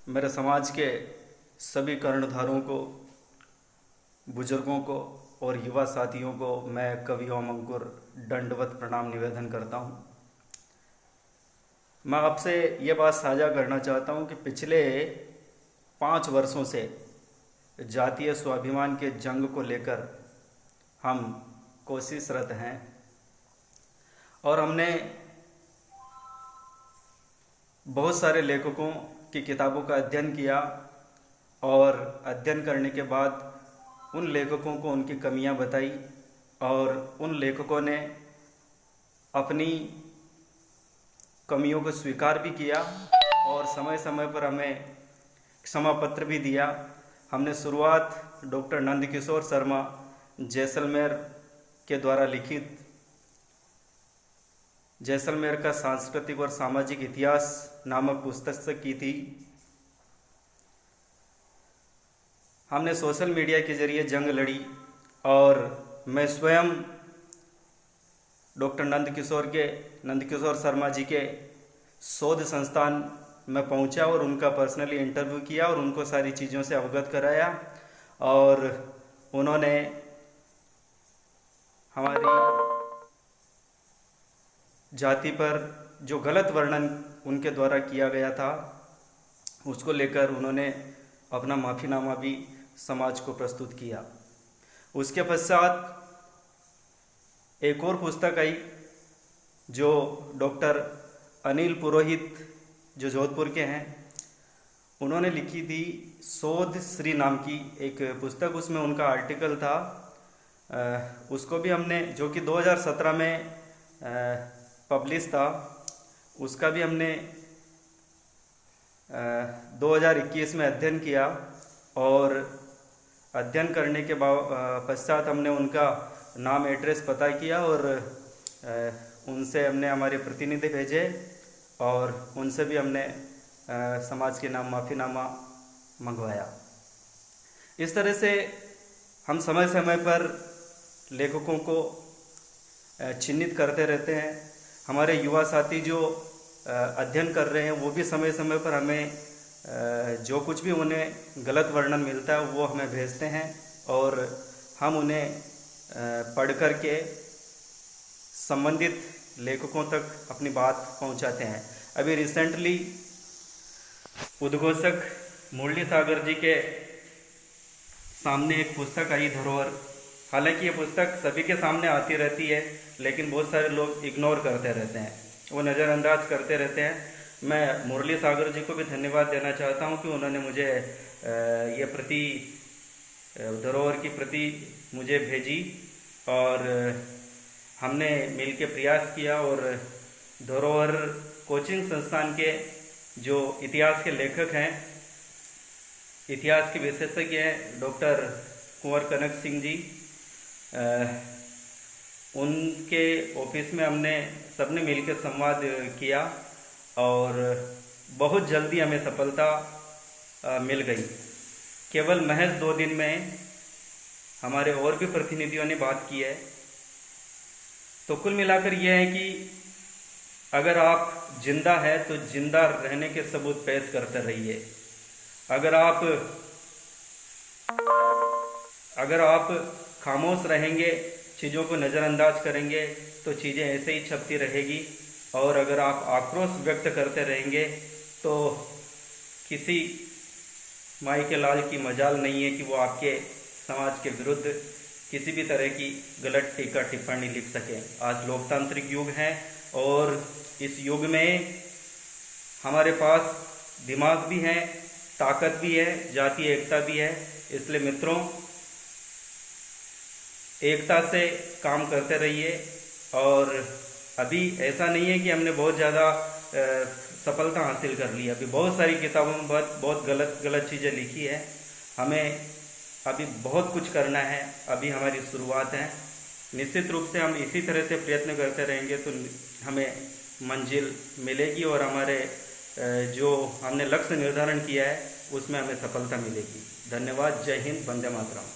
मेरे समाज के सभी कर्णधारों को, बुजुर्गों को और युवा साथियों को मैं कवि ओम अंकुर दंडवत प्रणाम निवेदन करता हूँ। मैं आपसे ये बात साझा करना चाहता हूँ कि पिछले 5 वर्षों से जातीय स्वाभिमान के जंग को लेकर हम कोशिशरत हैं और हमने बहुत सारे लेखकों की किताबों का अध्ययन किया और अध्ययन करने के बाद उन लेखकों को उनकी कमियां बताई और उन लेखकों ने अपनी कमियों को स्वीकार भी किया और समय समय पर हमें क्षमा पत्र भी दिया। हमने शुरुआत डॉक्टर नंदकिशोर शर्मा जैसलमेर के द्वारा लिखित जैसलमेर का सांस्कृतिक और सामाजिक इतिहास नामक पुस्तक से की थी। हमने सोशल मीडिया के जरिए जंग लड़ी और मैं स्वयं डॉक्टर नंदकिशोर शर्मा जी के शोध संस्थान में पहुंचा और उनका पर्सनली इंटरव्यू किया और उनको सारी चीज़ों से अवगत कराया और उन्होंने हमारी जाति पर जो गलत वर्णन उनके द्वारा किया गया था उसको लेकर उन्होंने अपना माफ़ीनामा भी समाज को प्रस्तुत किया। उसके पश्चात एक और पुस्तक आई जो डॉक्टर अनिल पुरोहित जो जोधपुर के हैं उन्होंने लिखी थी शोध श्री नाम की एक पुस्तक। उसमें उनका आर्टिकल था, उसको भी हमने, जो कि 2017 में पब्लिश था, उसका भी हमने 2021 में अध्ययन किया और अध्ययन करने के पश्चात हमने उनका नाम, एड्रेस पता किया और उनसे हमने हमारे प्रतिनिधि भेजे और उनसे भी हमने समाज के नाम माफ़ीनामा मंगवाया। इस तरह से हम समय समय पर लेखकों को चिन्हित करते रहते हैं। हमारे युवा साथी जो अध्ययन कर रहे हैं वो भी समय समय पर हमें जो कुछ भी उन्हें गलत वर्णन मिलता है वो हमें भेजते हैं और हम उन्हें पढ़ कर के संबंधित लेखकों तक अपनी बात पहुंचाते हैं। अभी रिसेंटली उद्घोषक मुरली सागर जी के सामने एक पुस्तक आई, धरोहर। हालांकि ये पुस्तक सभी के सामने आती रहती है लेकिन बहुत सारे लोग इग्नोर करते रहते हैं, वो नज़रअंदाज करते रहते हैं। मैं मुरली सागर जी को भी धन्यवाद देना चाहता हूं कि उन्होंने मुझे ये धरोहर की प्रति मुझे भेजी और हमने मिलकर प्रयास किया और धरोहर कोचिंग संस्थान के जो इतिहास के लेखक हैं, इतिहास के विशेषज्ञ हैं, डॉक्टर कुंवर कनक सिंह जी, उनके ऑफिस में हमने सबने मिलकर संवाद किया और बहुत जल्दी हमें सफलता मिल गई। केवल महज 2 दिन में हमारे और भी प्रतिनिधियों ने बात की है। तो कुल मिलाकर यह है कि अगर आप जिंदा है तो जिंदा रहने के सबूत पेश करते रहिए। अगर आप खामोश रहेंगे, चीज़ों को नज़रअंदाज करेंगे तो चीज़ें ऐसे ही छपती रहेगी और अगर आप आक्रोश व्यक्त करते रहेंगे तो किसी माई के लाल की मजाल नहीं है कि वो आपके समाज के विरुद्ध किसी भी तरह की गलत टीका टिप्पणी लिख सके। आज लोकतांत्रिक युग है और इस युग में हमारे पास दिमाग भी है, ताकत भी है, जातीय एकता भी है। इसलिए मित्रों, एकता से काम करते रहिए और अभी ऐसा नहीं है कि हमने बहुत ज़्यादा सफलता हासिल कर ली। अभी बहुत सारी किताबों में बहुत गलत चीज़ें लिखी है। हमें अभी बहुत कुछ करना है, अभी हमारी शुरुआत है। निश्चित रूप से हम इसी तरह से प्रयत्न करते रहेंगे तो हमें मंजिल मिलेगी और हमारे जो हमने लक्ष्य निर्धारण किया है उसमें हमें सफलता मिलेगी। धन्यवाद। जय हिंद। वंदे मातरम।